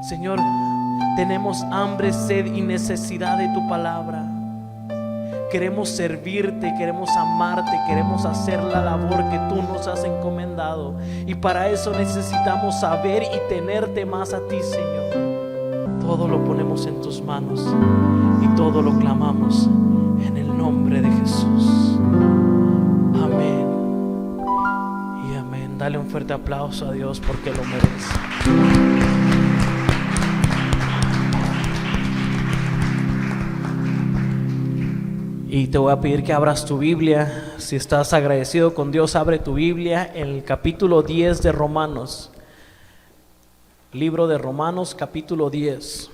Señor, tenemos hambre, sed y necesidad de tu palabra. Queremos servirte, queremos amarte, queremos hacer la labor que tú nos has encomendado. Y para eso necesitamos saber y tenerte más a ti, Señor. Todo lo ponemos en tus manos y todo lo clamamos en el nombre de Jesús. Amén y amén. Dale un fuerte aplauso a Dios porque lo merece. Y te voy a pedir que abras tu Biblia. Si estás agradecido con Dios, abre tu Biblia en el capítulo 10 de Romanos. Libro de Romanos, capítulo 10.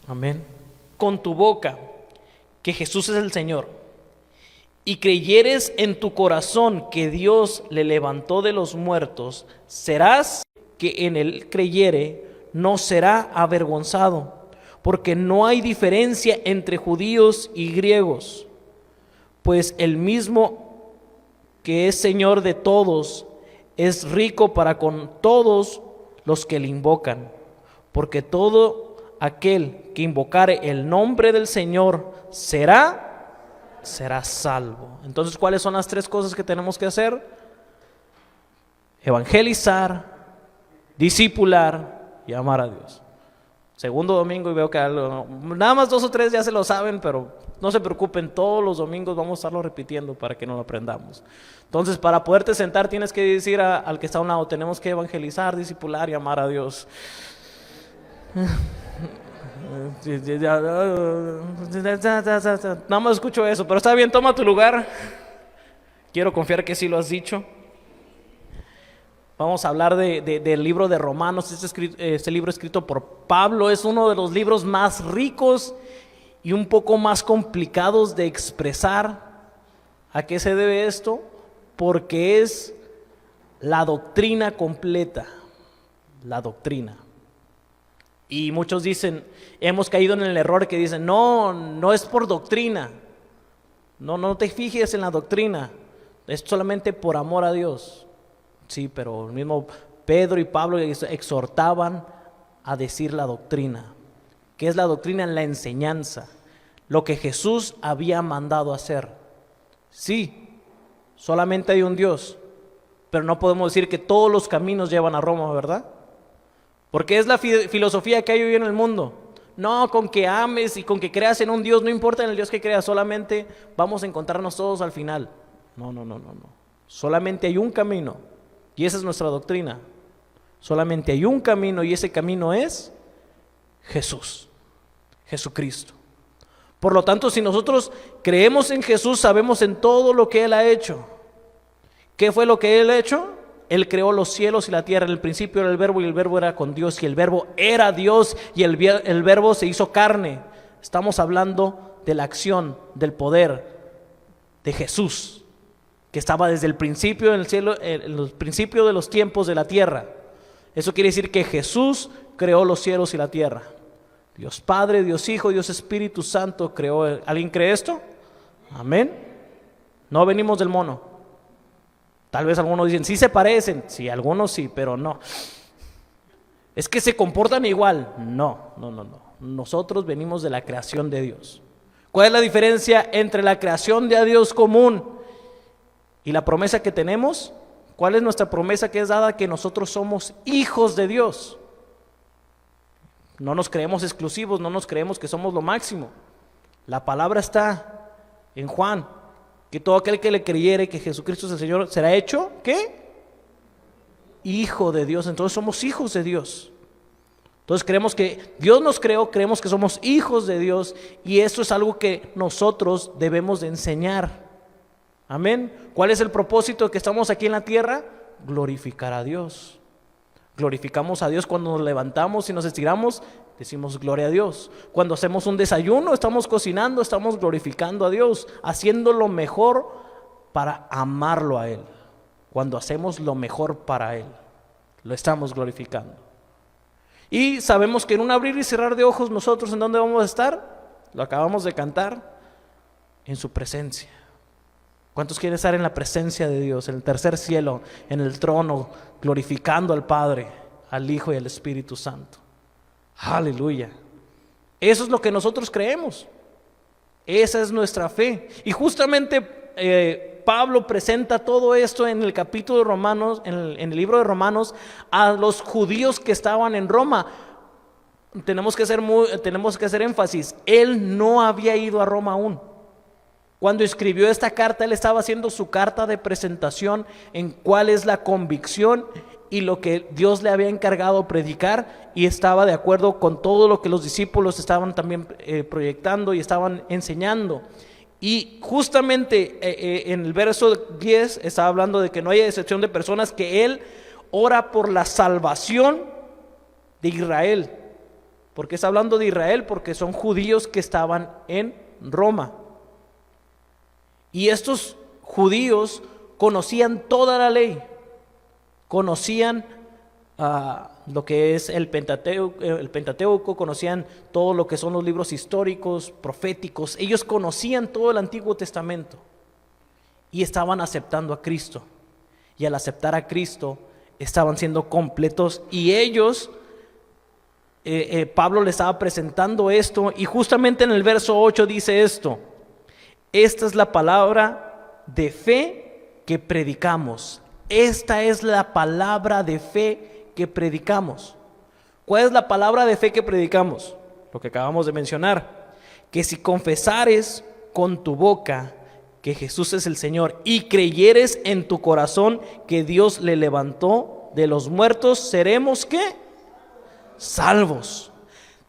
Amén. Con tu boca que Jesús es el Señor, y creyeres en tu corazón que Dios le levantó de los muertos, serás que en él creyere no será avergonzado. Porque no hay diferencia entre judíos y griegos, pues el mismo que es Señor de todos es rico para con todos los que le invocan. Porque todo aquel que invocare el nombre del Señor será salvo. Entonces, ¿cuáles son las tres cosas que tenemos que hacer? Evangelizar, discipular y amar a Dios. Segundo domingo y veo que nada más 2 o 3 ya se lo saben, pero no se preocupen, todos los domingos vamos a estarlo repitiendo para que no lo aprendamos. Entonces, para poderte sentar tienes que decir al que está a un lado, tenemos que evangelizar, discipular y amar a Dios. Nada más escucho eso, pero está bien, toma tu lugar. Quiero confiar que sí lo has dicho. Vamos a hablar del libro de Romanos. Este libro escrito por Pablo es uno de los libros más ricos y un poco más complicados de expresar. ¿A qué se debe esto? Porque es la doctrina completa, la doctrina. Y muchos dicen, hemos caído en el error que dicen, no es por doctrina, no te fijes en la doctrina, es solamente por amor a Dios. Sí, pero el mismo Pedro y Pablo exhortaban a decir la doctrina. ¿Qué es la doctrina? La enseñanza, lo que Jesús había mandado hacer. Sí, solamente hay un Dios, pero no podemos decir que todos los caminos llevan a Roma, ¿verdad? Porque es la filosofía que hay hoy en el mundo. No, con que ames y con que creas en un Dios, no importa en el Dios que creas, solamente vamos a encontrarnos todos al final. No. Solamente hay un camino. Y esa es nuestra doctrina. Solamente hay un camino y ese camino es Jesús, Jesucristo. Por lo tanto, si nosotros creemos en Jesús, sabemos en todo lo que Él ha hecho. ¿Qué fue lo que Él ha hecho? Él creó los cielos y la tierra. En el principio era el verbo y el verbo era con Dios y el verbo era Dios y el verbo se hizo carne. Estamos hablando de la acción, del poder de Jesús, que estaba desde el principio en el cielo, en el principio de los tiempos de la tierra. Eso quiere decir que Jesús creó los cielos y la tierra. Dios Padre, Dios Hijo, Dios Espíritu Santo creó. ¿Alguien cree esto? Amén. No venimos del mono. Tal vez algunos dicen, sí se parecen. Sí, algunos sí, pero no. Es que se comportan igual. No. Nosotros venimos de la creación de Dios. ¿Cuál es la diferencia entre la creación de Dios común y la promesa que tenemos? ¿Cuál es nuestra promesa que es dada? Que nosotros somos hijos de Dios. No nos creemos exclusivos, no nos creemos que somos lo máximo. La palabra está en Juan, que todo aquel que le creyere que Jesucristo es el Señor será hecho, ¿qué? Hijo de Dios. Entonces somos hijos de Dios. Entonces creemos que Dios nos creó, creemos que somos hijos de Dios y eso es algo que nosotros debemos de enseñar. Amén. ¿Cuál es el propósito de que estamos aquí en la tierra? Glorificar a Dios. Glorificamos a Dios cuando nos levantamos y nos estiramos, decimos gloria a Dios. Cuando hacemos un desayuno, estamos cocinando, estamos glorificando a Dios, haciendo lo mejor para amarlo a Él. Cuando hacemos lo mejor para Él, lo estamos glorificando. Y sabemos que en un abrir y cerrar de ojos nosotros, ¿en dónde vamos a estar? Lo acabamos de cantar, en su presencia. ¿Cuántos quieren estar en la presencia de Dios, en el tercer cielo, en el trono, glorificando al Padre? al Hijo y al Espíritu Santo. Aleluya. Eso es lo que nosotros creemos. Esa es nuestra fe. Y justamente Pablo presenta todo esto en el capítulo de Romanos, en el libro de Romanos, a los judíos que estaban en Roma. Tenemos que hacer énfasis. Él no había ido a Roma aún. Cuando escribió esta carta, él estaba haciendo su carta de presentación en cuál es la convicción y lo que Dios le había encargado predicar, y estaba de acuerdo con todo lo que los discípulos estaban también proyectando y estaban enseñando. Y justamente en el verso 10 estaba hablando de que no haya excepción de personas, que él ora por la salvación de Israel. ¿Por qué está hablando de Israel? Porque son judíos que estaban en Roma. Y estos judíos conocían toda la ley, conocían lo que es el Pentateuco, conocían todo lo que son los libros históricos, proféticos. Ellos conocían todo el Antiguo Testamento y estaban aceptando a Cristo. Y al aceptar a Cristo estaban siendo completos, y ellos, Pablo le estaba presentando esto, y justamente en el verso 8 dice esto: esta es la palabra de fe que predicamos. Esta es la palabra de fe que predicamos. ¿Cuál es la palabra de fe que predicamos? Lo que acabamos de mencionar: que si confesares con tu boca que Jesús es el Señor y creyeres en tu corazón que Dios le levantó de los muertos, seremos ¿qué? Salvos.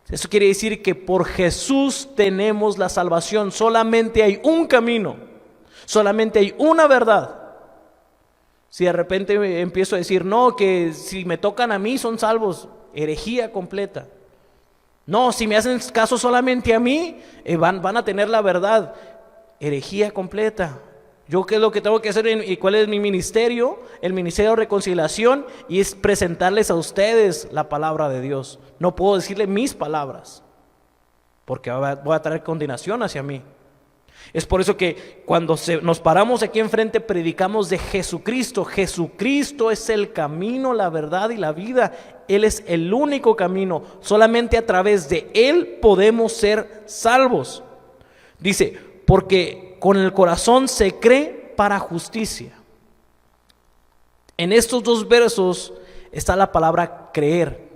Eso quiere decir que por Jesús tenemos la salvación. Solamente hay un camino, solamente hay una verdad. Si de repente empiezo a decir, no, que si me tocan a mí son salvos, herejía completa. No, si me hacen caso solamente a mí, van a tener la verdad, herejía completa. ¿Yo qué es lo que tengo que hacer y cuál es mi ministerio? El ministerio de reconciliación, y es presentarles a ustedes la palabra de Dios. No puedo decirle mis palabras, porque voy a traer condenación hacia mí. Es por eso que cuando nos paramos aquí enfrente predicamos de Jesucristo. Jesucristo es el camino, la verdad y la vida. Él es el único camino. Solamente a través de Él podemos ser salvos. Dice, porque con el corazón se cree para justicia. En estos dos versos está la palabra creer.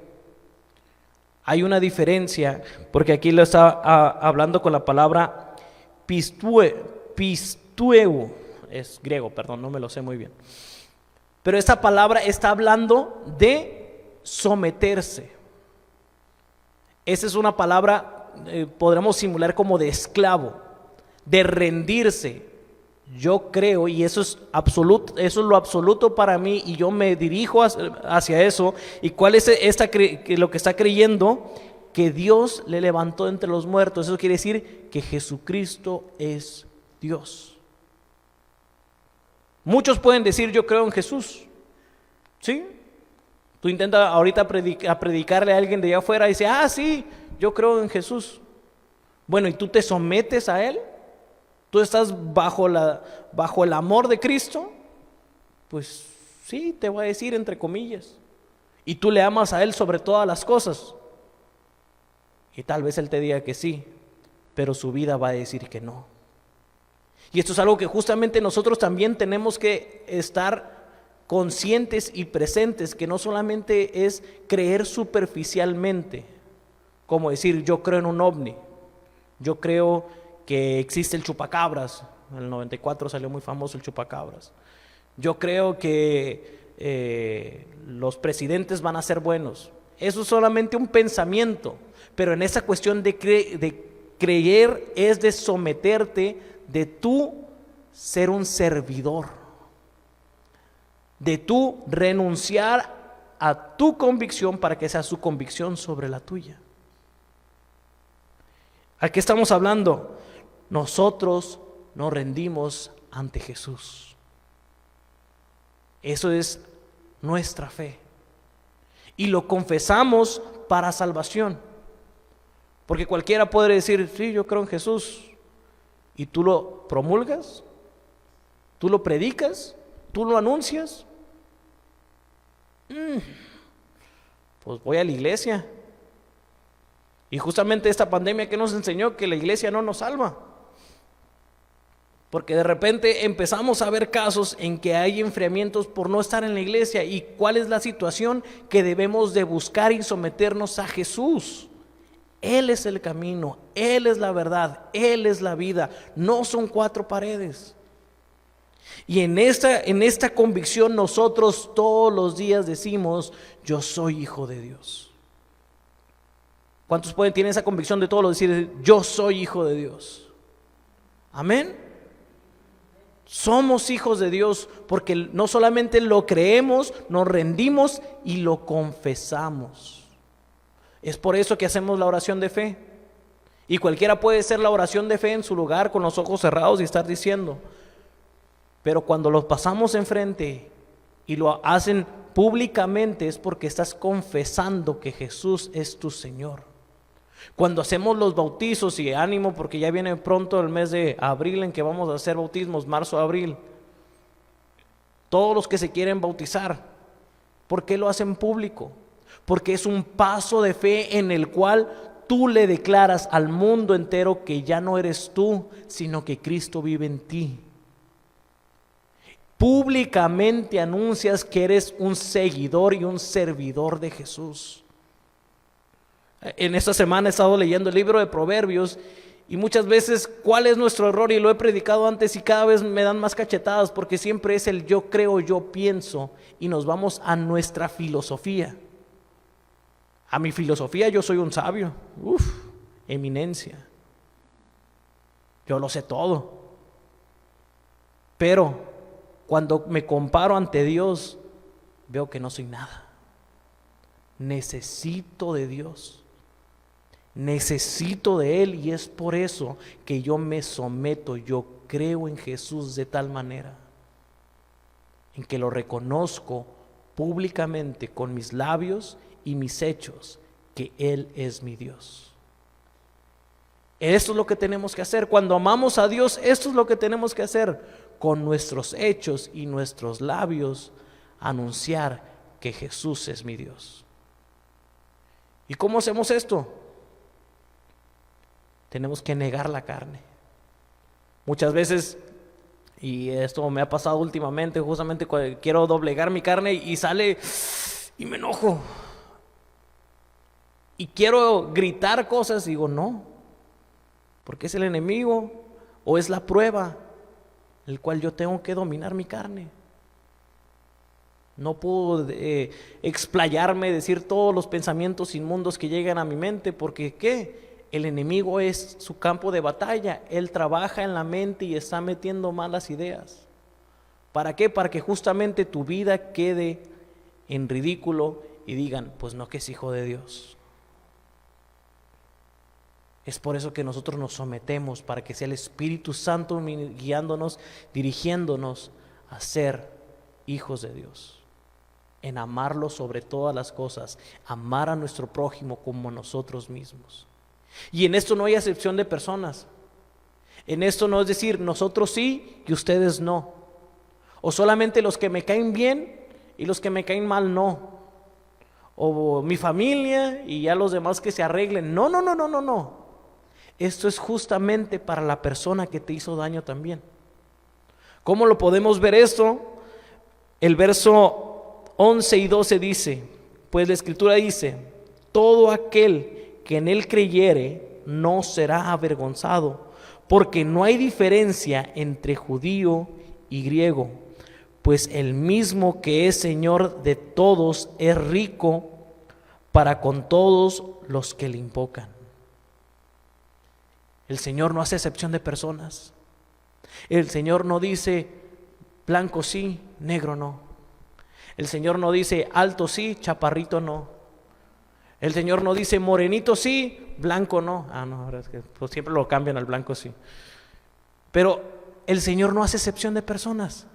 Hay una diferencia, porque aquí lo está hablando con la palabra pistueu, es griego, perdón, no me lo sé muy bien. Pero esta palabra está hablando de someterse. Esa es una palabra, podremos simular como de esclavo, de rendirse. Yo creo, y eso es absoluto, eso es lo absoluto para mí, y yo me dirijo hacia eso. ¿Y cuál es lo que está creyendo? Que Dios le levantó entre los muertos. Eso quiere decir que Jesucristo es Dios. Muchos pueden decir, yo creo en Jesús, ¿sí? Tú intentas ahorita predicarle a alguien de allá afuera y dice, sí, yo creo en Jesús. Bueno, ¿y tú te sometes a Él? ¿Tú estás bajo el amor de Cristo? Pues sí, te voy a decir entre comillas. ¿Y tú le amas a Él sobre todas las cosas? Y tal vez Él te diga que sí, pero su vida va a decir que no. Y esto es algo que justamente nosotros también tenemos que estar conscientes y presentes, que no solamente es creer superficialmente, como decir yo creo en un ovni, yo creo que existe el chupacabras. En el 94 salió muy famoso el chupacabras. Yo creo que los presidentes van a ser buenos. Eso es solamente un pensamiento, pero en esa cuestión de creer es de someterte, de tú ser un servidor, de tú renunciar a tu convicción para que sea su convicción sobre la tuya. ¿A qué estamos hablando? Nosotros nos rendimos ante Jesús. Eso es nuestra fe. Y lo confesamos para salvación. Porque cualquiera puede decir, sí, yo creo en Jesús. ¿Y tú lo promulgas? ¿Tú lo predicas? ¿Tú lo anuncias? Pues voy a la iglesia. Y justamente esta pandemia que nos enseñó que la iglesia no nos salva. Porque de repente empezamos a ver casos en que hay enfriamientos por no estar en la iglesia. ¿Y cuál es la situación? Que debemos de buscar y someternos a Jesús. Él es el camino, Él es la verdad, Él es la vida. No son cuatro paredes. Y en esta convicción nosotros todos los días decimos: yo soy hijo de Dios. ¿Cuántos tienen esa convicción de todos los días decir: yo soy hijo de Dios? Amén. Somos hijos de Dios porque no solamente lo creemos, nos rendimos y lo confesamos. Es por eso que hacemos la oración de fe. Y cualquiera puede hacer la oración de fe en su lugar con los ojos cerrados y estar diciendo. Pero cuando los pasamos enfrente y lo hacen públicamente es porque estás confesando que Jesús es tu Señor. Cuando hacemos los bautizos, y ánimo porque ya viene pronto el mes de abril en que vamos a hacer bautismos, marzo, abril. Todos los que se quieren bautizar, ¿por qué lo hacen público? Porque es un paso de fe en el cual tú le declaras al mundo entero que ya no eres tú, sino que Cristo vive en ti. Públicamente anuncias que eres un seguidor y un servidor de Jesús. En esta semana he estado leyendo el libro de Proverbios y muchas veces, ¿cuál es nuestro error? Y lo he predicado antes y cada vez me dan más cachetadas porque siempre es el yo creo, yo pienso y nos vamos a nuestra filosofía. A mi filosofía yo soy un sabio, eminencia. Yo lo sé todo. Pero cuando me comparo ante Dios, veo que no soy nada. Necesito de Dios. Necesito de Él y es por eso que yo me someto, yo creo en Jesús de tal manera, en que lo reconozco públicamente con mis labios y mis hechos, que Él es mi Dios. Esto es lo que tenemos que hacer. Cuando amamos a Dios, esto es lo que tenemos que hacer, con nuestros hechos y nuestros labios, anunciar que Jesús es mi Dios. ¿Y cómo hacemos esto? Tenemos que negar la carne. Muchas veces, y esto me ha pasado últimamente, justamente cuando quiero doblegar mi carne y sale y me enojo. Y quiero gritar cosas y digo no, porque es el enemigo o es la prueba, el cual yo tengo que dominar mi carne. No puedo explayarme, decir todos los pensamientos inmundos que llegan a mi mente, porque ¿qué? El enemigo es su campo de batalla. Él trabaja en la mente y está metiendo malas ideas. ¿Para qué? Para que justamente tu vida quede en ridículo y digan, pues no, que es hijo de Dios. Es por eso que nosotros nos sometemos, para que sea el Espíritu Santo guiándonos, dirigiéndonos a ser hijos de Dios, en amarlo sobre todas las cosas, amar a nuestro prójimo como nosotros mismos. Y en esto no hay acepción de personas. En esto no es decir nosotros sí y ustedes no, o solamente los que me caen bien y los que me caen mal no, o mi familia y ya los demás que se arreglen. No. Esto es justamente para la persona que te hizo daño también. ¿Cómo lo podemos ver esto? El verso 11 y 12 dice, pues la Escritura dice, todo aquel que en Él creyere no será avergonzado, porque no hay diferencia entre judío y griego, pues el mismo que es Señor de todos es rico para con todos los que le invocan. El Señor no hace excepción de personas. El Señor no dice blanco sí, negro no. El Señor no dice alto sí, chaparrito no. El Señor no dice morenito sí, blanco no. No, ahora es que pues siempre lo cambian al blanco sí. Pero el Señor no hace excepción de personas.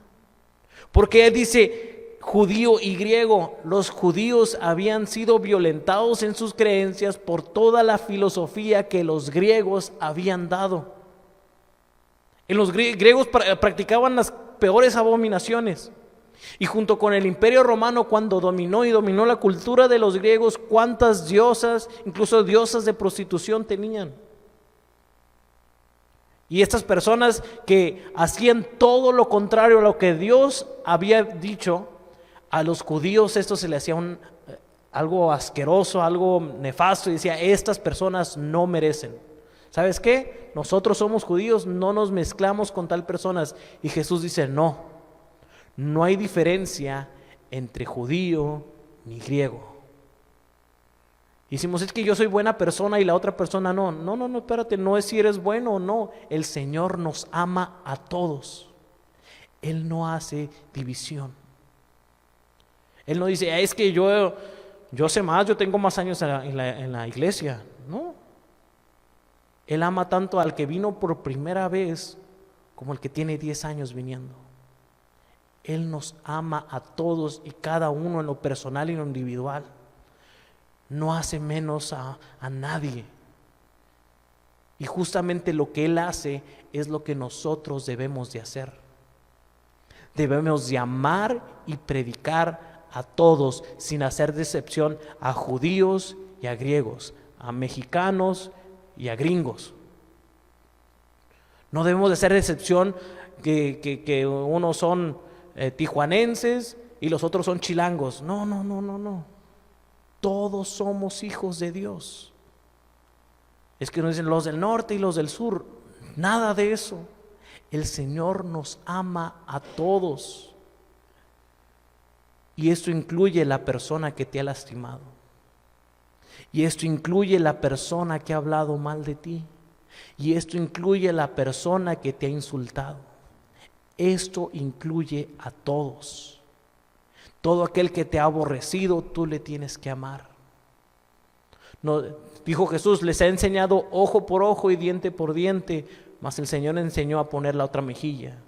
Porque Él dice judío y griego. Los judíos habían sido violentados en sus creencias por toda la filosofía que los griegos habían dado. En los griegos practicaban las peores abominaciones. Y junto con el Imperio Romano, cuando dominó la cultura de los griegos, cuántas diosas, incluso diosas de prostitución tenían. Y estas personas que hacían todo lo contrario a lo que Dios había dicho, a los judíos esto se les hacía algo asqueroso, algo nefasto, y decía, estas personas no merecen. ¿Sabes qué? Nosotros somos judíos, no nos mezclamos con tal personas. Y Jesús dice, no hay diferencia entre judío ni griego. Y decimos, es que yo soy buena persona y la otra persona no. No, espérate, no es si eres bueno o no. El Señor nos ama a todos. Él no hace división. Él no dice, es que yo sé más, yo tengo más años en la iglesia. No. Él ama tanto al que vino por primera vez como el que tiene 10 años viniendo. Él nos ama a todos y cada uno en lo personal y en lo individual. No hace menos a nadie. Y justamente lo que Él hace es lo que nosotros debemos de hacer. Debemos de amar y predicar a todos sin hacer excepción a judíos y a griegos, a mexicanos y a gringos. No debemos de hacer excepción que unos son tijuanenses y los otros son chilangos. No. Todos somos hijos de Dios. Es que no dicen los del norte y los del sur. Nada de eso. El Señor nos ama a todos. Y esto incluye la persona que te ha lastimado. Y esto incluye la persona que ha hablado mal de ti. Y esto incluye la persona que te ha insultado. Esto incluye a todos. Todo aquel que te ha aborrecido, tú le tienes que amar. No, dijo Jesús, les ha enseñado ojo por ojo y diente por diente, mas el Señor enseñó a poner la otra mejilla.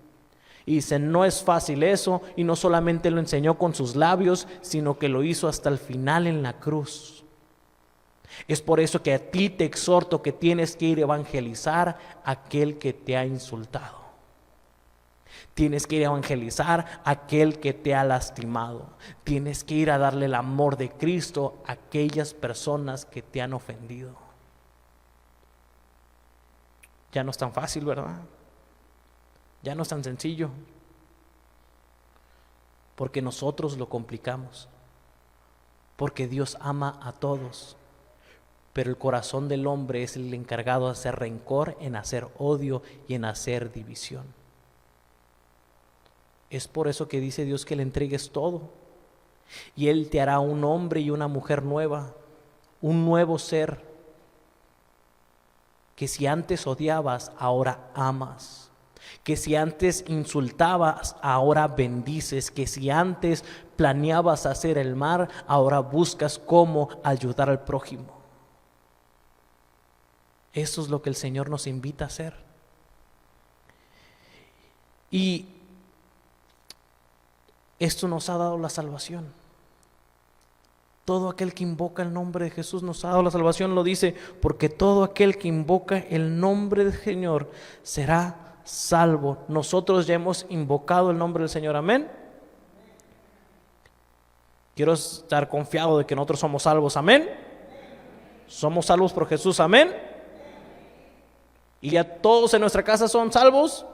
Y dice, no es fácil eso, y no solamente lo enseñó con sus labios, sino que lo hizo hasta el final en la cruz. Es por eso que a ti te exhorto que tienes que ir a evangelizar a aquel que te ha insultado. Tienes que ir a evangelizar a aquel que te ha lastimado. Tienes que ir a darle el amor de Cristo a aquellas personas que te han ofendido. Ya no es tan fácil, ¿verdad? Ya no es tan sencillo. Porque nosotros lo complicamos. Porque Dios ama a todos. Pero el corazón del hombre es el encargado de hacer rencor, en hacer odio y en hacer división. Es por eso que dice Dios que le entregues todo. Y Él te hará un hombre y una mujer nueva, un nuevo ser, que si antes odiabas, ahora amas. Que si antes insultabas, ahora bendices. Que si antes planeabas hacer el mal, ahora buscas cómo ayudar al prójimo. Eso es lo que el Señor nos invita a hacer. Y esto nos ha dado la salvación. Todo aquel que invoca el nombre de Jesús nos ha dado la salvación, lo dice, porque todo aquel que invoca el nombre del Señor será salvo. Nosotros ya hemos invocado el nombre del Señor, amén. Quiero estar confiado de que nosotros somos salvos, amén. Somos salvos por Jesús, amén. Y ya todos en nuestra casa son salvos.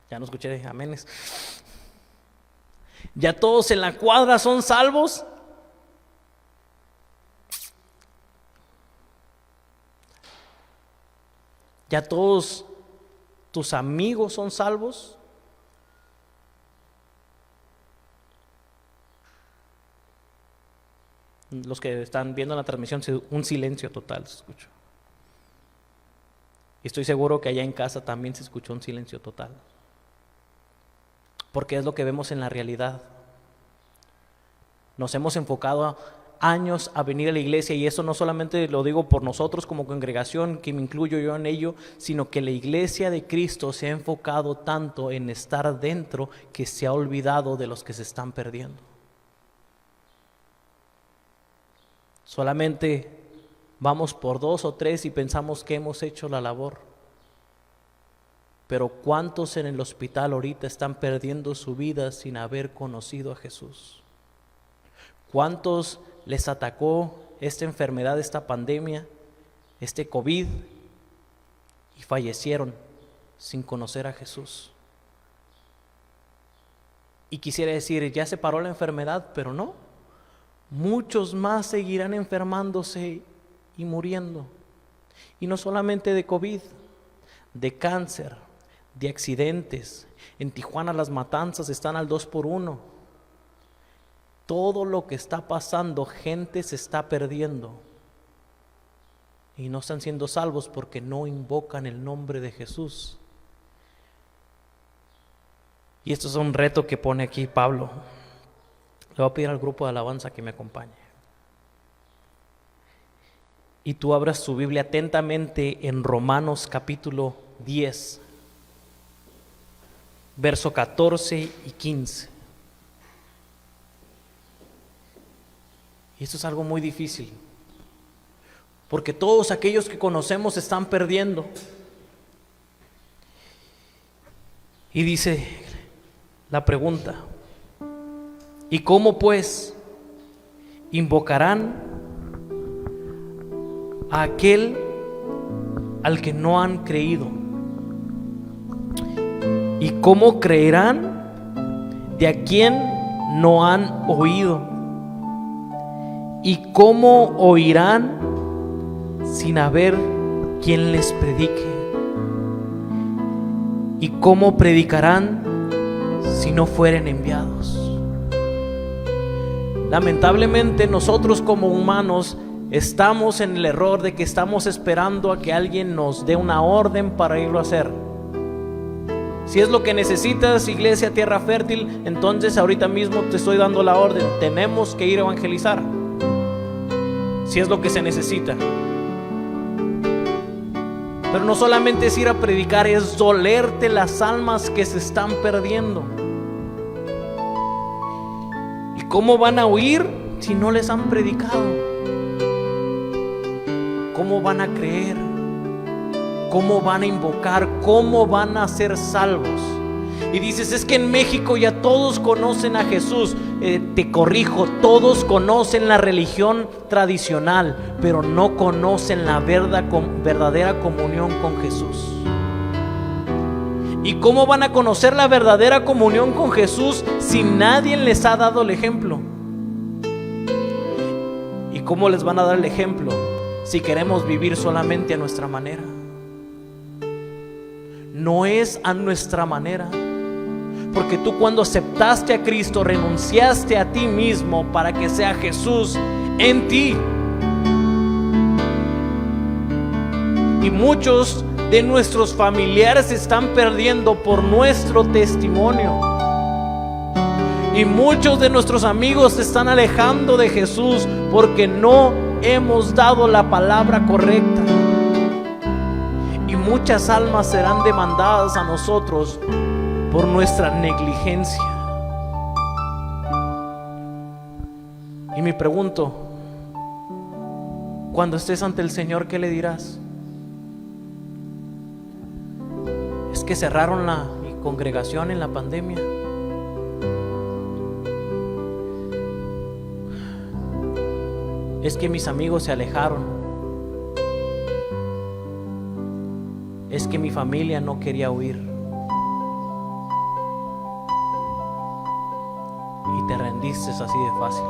Ya no escuché aménes. Ya todos en la cuadra son salvos. Ya todos tus amigos son salvos. Los que están viendo la transmisión, un silencio total se escuchó. Y estoy seguro que allá en casa también se escuchó un silencio total. Porque es lo que vemos en la realidad. Nos hemos enfocado años a venir a la iglesia, y eso no solamente lo digo por nosotros como congregación, que me incluyo yo en ello, sino que la iglesia de Cristo se ha enfocado tanto en estar dentro que se ha olvidado de los que se están perdiendo. Solamente vamos por 2 o 3 y pensamos que hemos hecho la labor. Pero ¿cuántos en el hospital ahorita están perdiendo su vida sin haber conocido a Jesús? ¿Cuántos les atacó esta enfermedad, esta pandemia, este COVID, y fallecieron sin conocer a Jesús? Y quisiera decir, ya se paró la enfermedad, pero no. Muchos más seguirán enfermándose y muriendo. Y no solamente de COVID, de cáncer, de accidentes. En Tijuana las matanzas están al 2x1. Todo lo que está pasando, gente se está perdiendo. Y no están siendo salvos porque no invocan el nombre de Jesús. Y esto es un reto que pone aquí Pablo. Le voy a pedir al grupo de alabanza que me acompañe. Y tú abras tu Biblia atentamente en Romanos capítulo 10, verso 14 y 15. Y esto es algo muy difícil, porque todos aquellos que conocemos se están perdiendo. Y dice la pregunta: ¿y cómo pues invocarán a aquel al que no han creído? ¿Y cómo creerán de a quien no han oído? ¿Y cómo oirán sin haber quien les predique? ¿Y cómo predicarán si no fueren enviados? Lamentablemente nosotros como humanos estamos en el error de que estamos esperando a que alguien nos dé una orden para irlo a hacer. Si es lo que necesitas, Iglesia Tierra Fértil, entonces ahorita mismo te estoy dando la orden. Tenemos que ir a evangelizar, si es lo que se necesita. Pero no solamente es ir a predicar, es dolerte las almas que se están perdiendo. ¿Y cómo van a oír si no les han predicado? ¿Cómo van a creer? ¿Cómo van a invocar? ¿Cómo van a ser salvos? Y dices, es que en México ya todos conocen a Jesús. Te corrijo, todos conocen la religión tradicional, pero no conocen la verdadera comunión con Jesús. ¿Y cómo van a conocer la verdadera comunión con Jesús si nadie les ha dado el ejemplo? ¿Y cómo les van a dar el ejemplo si queremos vivir solamente a nuestra manera? No es a nuestra manera, porque tú cuando aceptaste a Cristo renunciaste a ti mismo para que sea Jesús en ti. Y muchos de nuestros familiares se están perdiendo por nuestro testimonio, y muchos de nuestros amigos se están alejando de Jesús porque no hemos dado la palabra correcta. Y muchas almas serán demandadas a nosotros por nuestra negligencia. Y me pregunto, cuando estés ante el Señor, ¿qué le dirás? Es que cerraron mi congregación en la pandemia. Es que mis amigos se alejaron. Es que mi familia no quería oír. Y te rendiste así de fácil.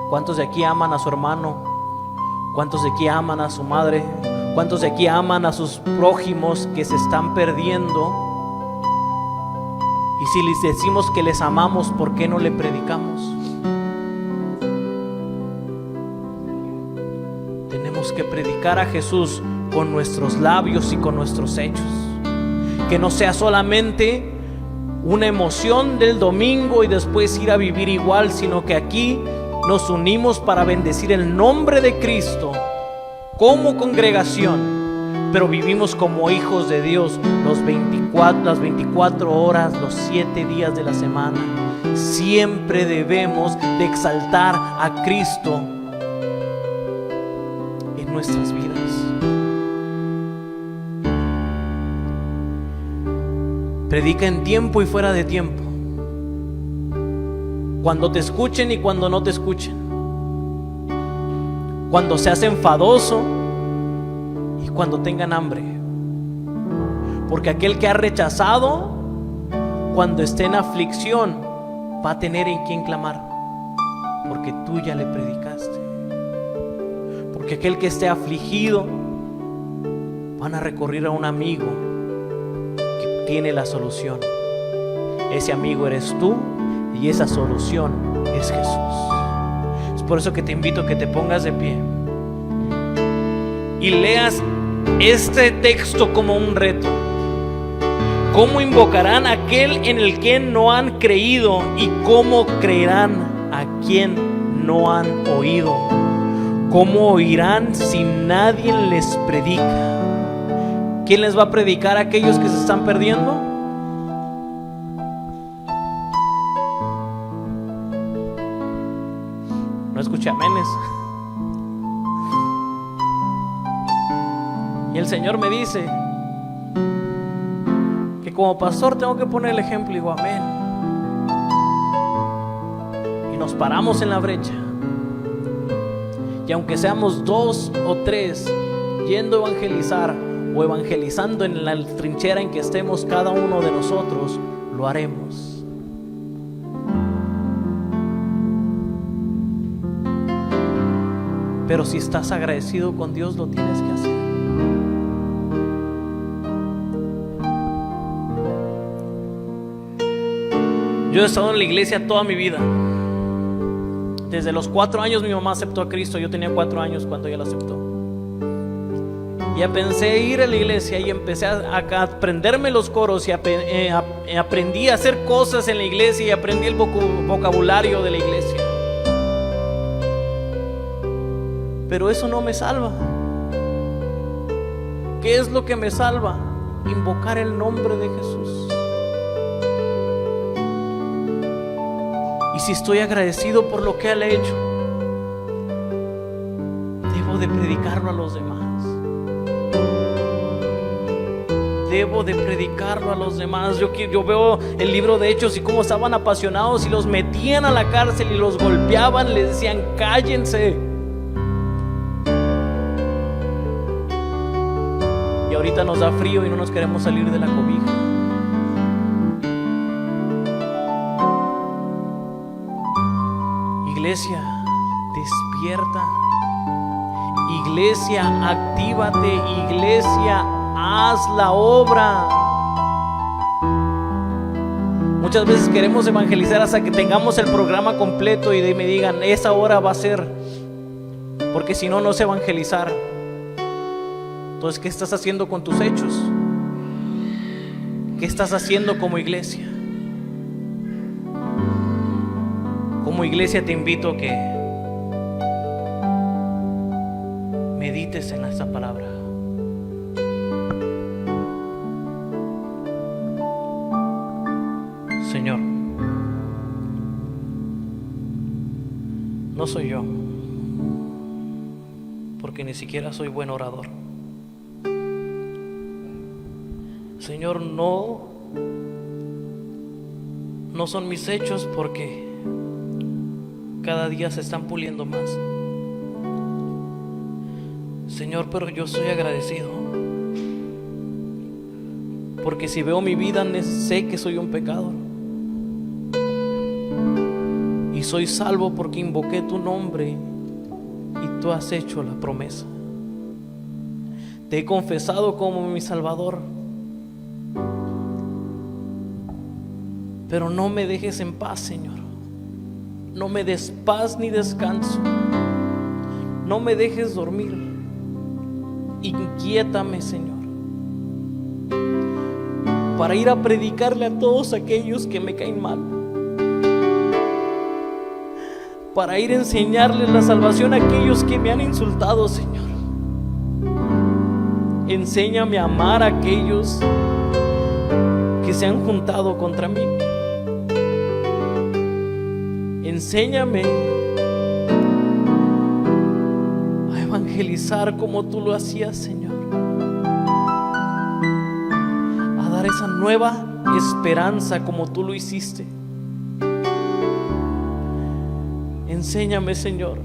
¿Cuántos de aquí aman a su hermano? ¿Cuántos de aquí aman a su madre? ¿Cuántos de aquí aman a sus prójimos que se están perdiendo? Y si les decimos que les amamos, ¿por qué no le predicamos? Tenemos que predicar a Jesús con nuestros labios y con nuestros hechos. Que no sea solamente una emoción del domingo y después ir a vivir igual, sino que aquí nos unimos para bendecir el nombre de Cristo como congregación, pero vivimos como hijos de Dios las 24 horas, los 7 días de la semana. Siempre debemos de exaltar a Cristo en nuestras vidas. Predica en tiempo y fuera de tiempo. Cuando te escuchen y cuando no te escuchen. Cuando seas enfadoso y cuando tengan hambre. Porque aquel que ha rechazado, cuando esté en aflicción, va a tener en quien clamar. Porque tú ya le predicaste. Porque aquel que esté afligido, van a recurrir a un amigo que tiene la solución. Ese amigo eres tú y esa solución es Jesús. Es por eso que te invito a que te pongas de pie y leas este texto como un reto. ¿Cómo invocarán a aquel en el que no han creído? ¿Y cómo creerán a quien no han oído? ¿Cómo oirán si nadie les predica? ¿Quién les va a predicar a aquellos que se están perdiendo? No escuché amenes. Y el Señor me dice que como pastor tengo que poner el ejemplo. Y digo amén. Y nos paramos en la brecha. Y aunque seamos 2 o 3 yendo a evangelizar o evangelizando en la trinchera en que estemos cada uno de nosotros, lo haremos. Pero si estás agradecido con Dios, lo tienes que hacer. Yo he estado en la iglesia toda mi vida. Desde los 4 años mi mamá aceptó a Cristo. Yo tenía 4 años cuando ella lo aceptó. Y pensé a ir a la iglesia y empecé a aprenderme los coros y aprendí a hacer cosas en la iglesia y aprendí el vocabulario de la iglesia. Pero eso no me salva. ¿Qué es lo que me salva? Invocar el nombre de Jesús. Y si estoy agradecido por lo que Él ha hecho, debo de predicarlo a los demás. Debo de predicarlo a los demás. Yo veo el libro de Hechos y cómo estaban apasionados y los metían a la cárcel y los golpeaban, les decían cállense. Y ahorita nos da frío y no nos queremos salir de la cobija. Iglesia, despierta. Iglesia, actívate. Iglesia, haz la obra. Muchas veces queremos evangelizar hasta que tengamos el programa completo y me digan, esa hora va a ser, porque si no, no sé evangelizar. Entonces, ¿qué estás haciendo con tus hechos? ¿Qué estás haciendo como iglesia? Como iglesia te invito a que medites en esta palabra. Señor, no soy yo, porque ni siquiera soy buen orador. Señor, no son mis hechos, porque cada día se están puliendo más. Señor, pero yo soy agradecido, porque si veo mi vida sé que soy un pecador y soy salvo porque invoqué tu nombre y tú has hecho la promesa. Te he confesado como mi Salvador, pero no me dejes en paz, Señor. No me des paz ni descanso. No me dejes dormir. Inquiétame, Señor, para ir a predicarle a todos aquellos que me caen mal, para ir a enseñarles la salvación a aquellos que me han insultado, Señor. Enséñame a amar a aquellos que se han juntado contra mí. Enséñame a evangelizar como tú lo hacías, Señor. A dar esa nueva esperanza como tú lo hiciste. Enséñame, Señor,